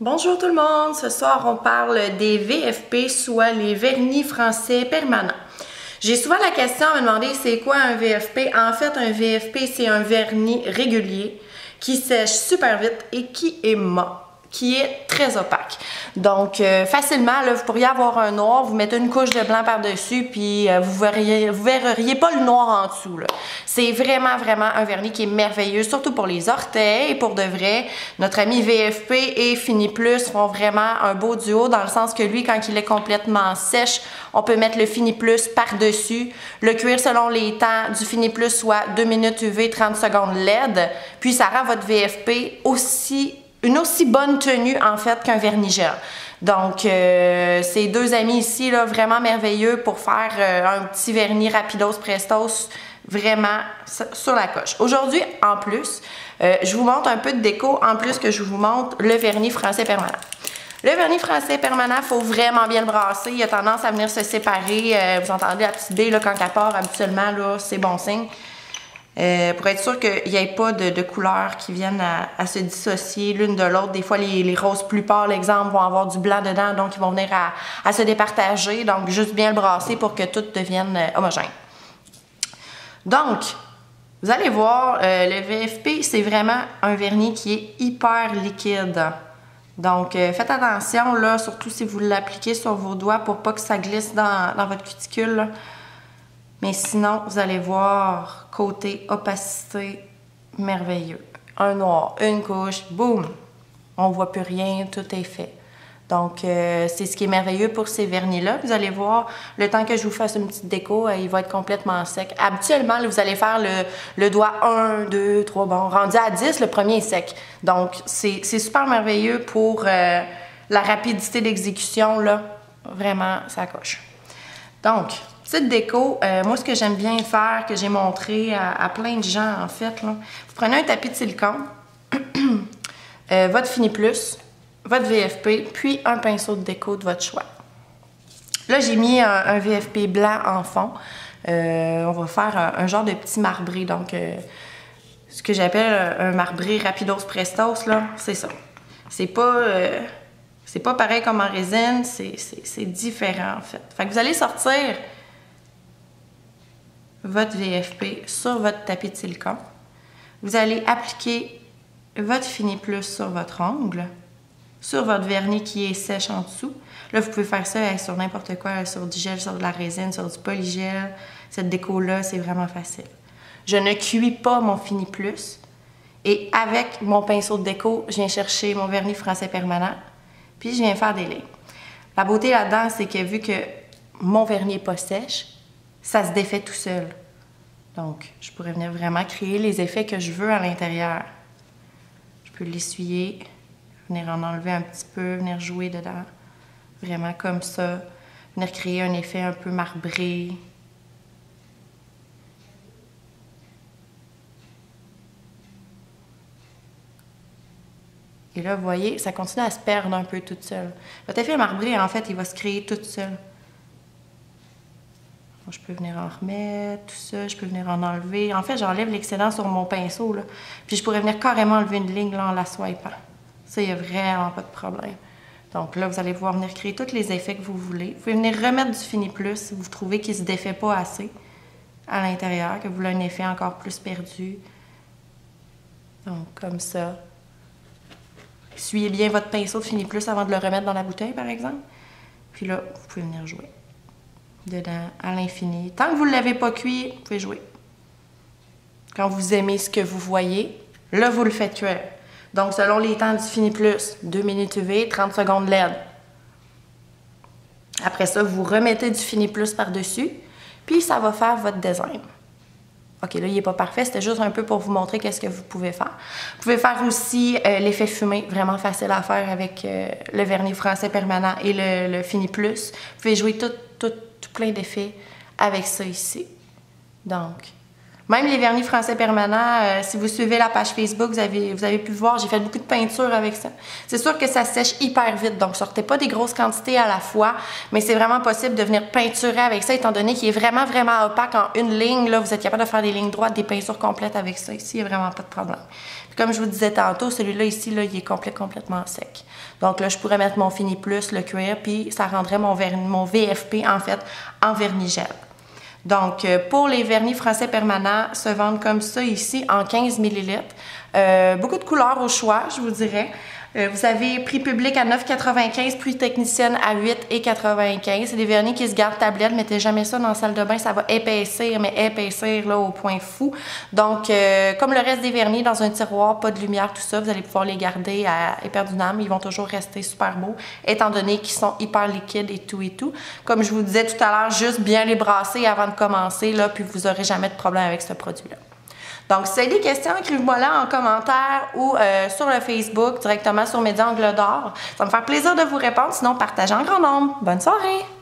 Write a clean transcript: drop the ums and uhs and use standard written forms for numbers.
Bonjour tout le monde, ce soir on parle des VFP, soit les vernis français permanents. J'ai souvent la question à me demander c'est quoi un VFP? En fait, un VFP c'est un vernis régulier qui sèche super vite et qui est mat, qui est très opaque. Donc facilement, là, vous pourriez avoir un noir, vous mettez une couche de blanc par-dessus, puis vous verriez pas le noir en dessous. C'est vraiment un vernis qui est merveilleux, surtout pour les orteils. Pour de vrai, notre ami VFP et Fini Plus font vraiment un beau duo, dans le sens que lui, quand il est complètement sèche, on peut mettre le Fini Plus par-dessus, le cuire selon les temps du Fini Plus, soit 2 minutes UV, 30 secondes LED, puis ça rend votre VFP une aussi bonne tenue en fait qu'un vernis gel. Donc, ces deux amis ici, là, vraiment merveilleux pour faire un petit vernis rapidos prestos, vraiment sur la coche. Aujourd'hui, en plus, je vous montre un peu de déco, en plus que je vous montre le vernis français permanent. Le vernis français permanent, il faut vraiment bien le brasser. Il a tendance à venir se séparer. Vous entendez la petite baie là, quand elle part, habituellement, c'est bon signe. Pour être sûr qu'il n'y ait pas de couleurs qui viennent à se dissocier l'une de l'autre. Des fois, les roses plus pâles, l'exemple, vont avoir du blanc dedans, donc ils vont venir à se départager. Donc, juste bien le brasser pour que tout devienne homogène. Donc, vous allez voir, le VFP, c'est vraiment un vernis qui est hyper liquide. Donc, faites attention, là, surtout si vous l'appliquez sur vos doigts pour pas que ça glisse dans votre cuticule, là. Mais sinon, vous allez voir, côté opacité, merveilleux. Un noir, une couche, boum! On voit plus rien, tout est fait. Donc, c'est ce qui est merveilleux pour ces vernis-là. Vous allez voir, le temps que je vous fasse une petite déco, il va être complètement sec. Habituellement, là, vous allez faire le doigt 1, 2, 3, bon, rendu à 10, le premier est sec. Donc, c'est super merveilleux pour la rapidité d'exécution, là. Vraiment, ça coche. Donc, petite déco, moi ce que j'aime bien faire, que j'ai montré à plein de gens en fait, là, vous prenez un tapis de silicone, votre Fini Plus, votre VFP, puis un pinceau de déco de votre choix. Là j'ai mis un VFP blanc en fond, on va faire un genre de petit marbré, donc ce que j'appelle un marbré rapidos prestos, là, c'est ça. C'est pas pareil comme en résine, c'est différent en fait. Fait que vous allez sortir votre VFP sur votre tapis de silicone. Vous allez appliquer votre Fini Plus sur votre ongle, sur votre vernis qui est sèche en dessous. Là, vous pouvez faire ça sur n'importe quoi, sur du gel, sur de la résine, sur du polygel. Cette déco-là, c'est vraiment facile. Je ne cuis pas mon Fini Plus. Et avec mon pinceau de déco, je viens chercher mon vernis français permanent, puis je viens faire des lignes. La beauté là-dedans, c'est que vu que mon vernis n'est pas sèche, ça se défait tout seul. Donc, je pourrais venir vraiment créer les effets que je veux à l'intérieur. Je peux l'essuyer, venir en enlever un petit peu, venir jouer dedans. Vraiment comme ça. Venir créer un effet un peu marbré. Et là, vous voyez, ça continue à se perdre un peu toute seule. Votre effet marbré, en fait, il va se créer tout seul. Je peux venir en remettre, tout ça, je peux venir en enlever. En fait, j'enlève l'excédent sur mon pinceau, là. Puis je pourrais venir carrément enlever une ligne là, en la swipant. Ça, il n'y a vraiment pas de problème. Donc là, vous allez pouvoir venir créer tous les effets que vous voulez. Vous pouvez venir remettre du Fini Plus si vous trouvez qu'il ne se défait pas assez à l'intérieur, que vous voulez un effet encore plus perdu. Donc, comme ça. Essuyez bien votre pinceau de Fini Plus avant de le remettre dans la bouteille, par exemple. Puis là, vous pouvez venir jouer dedans à l'infini. Tant que vous ne l'avez pas cuit, vous pouvez jouer. Quand vous aimez ce que vous voyez, là, vous le faites cuire. Donc, selon les temps du Fini Plus, 2 minutes UV, 30 secondes LED. Après ça, vous remettez du Fini Plus par-dessus, puis ça va faire votre design. OK, là, il n'est pas parfait, c'était juste un peu pour vous montrer qu'est-ce que vous pouvez faire. Vous pouvez faire aussi l'effet fumé, vraiment facile à faire avec le vernis français permanent et le Fini Plus. Vous pouvez jouer tout plein d'effets avec ça ici. Donc, Même les vernis français permanents, si vous suivez la page Facebook, vous avez pu voir, j'ai fait beaucoup de peinture avec ça. C'est sûr que ça sèche hyper vite, donc sortez pas des grosses quantités à la fois, mais c'est vraiment possible de venir peinturer avec ça, étant donné qu'il est vraiment, vraiment opaque en une ligne. Là, vous êtes capable de faire des lignes droites, des peintures complètes avec ça. Ici, il n'y a vraiment pas de problème. Puis comme je vous disais tantôt, celui-là ici, là, il est complètement sec. Donc là, je pourrais mettre mon Fini Plus, le cuir, puis ça rendrait mon VFP, en fait, en vernis gel. Donc, pour les vernis français permanents, se vendent comme ça ici en 15 ml. Beaucoup de couleurs au choix, je vous dirais. Vous avez prix public à 9,95 $, prix technicienne à 8,95 $. C'est des vernis qui se gardent tablette. Mettez jamais ça dans la salle de bain, ça va épaissir, mais épaissir là, au point fou. Donc, comme le reste des vernis, dans un tiroir, pas de lumière, tout ça, vous allez pouvoir les garder à éperdunam. Ils vont toujours rester super beaux, étant donné qu'ils sont hyper liquides et tout. Comme je vous disais tout à l'heure, juste bien les brasser avant de commencer, là, puis vous n'aurez jamais de problème avec ce produit-là. Donc, si vous avez des questions, écrivez-moi là en commentaire ou sur le Facebook, directement sur Média Angle d'Or. Ça va me faire plaisir de vous répondre. Sinon, partagez en grand nombre. Bonne soirée!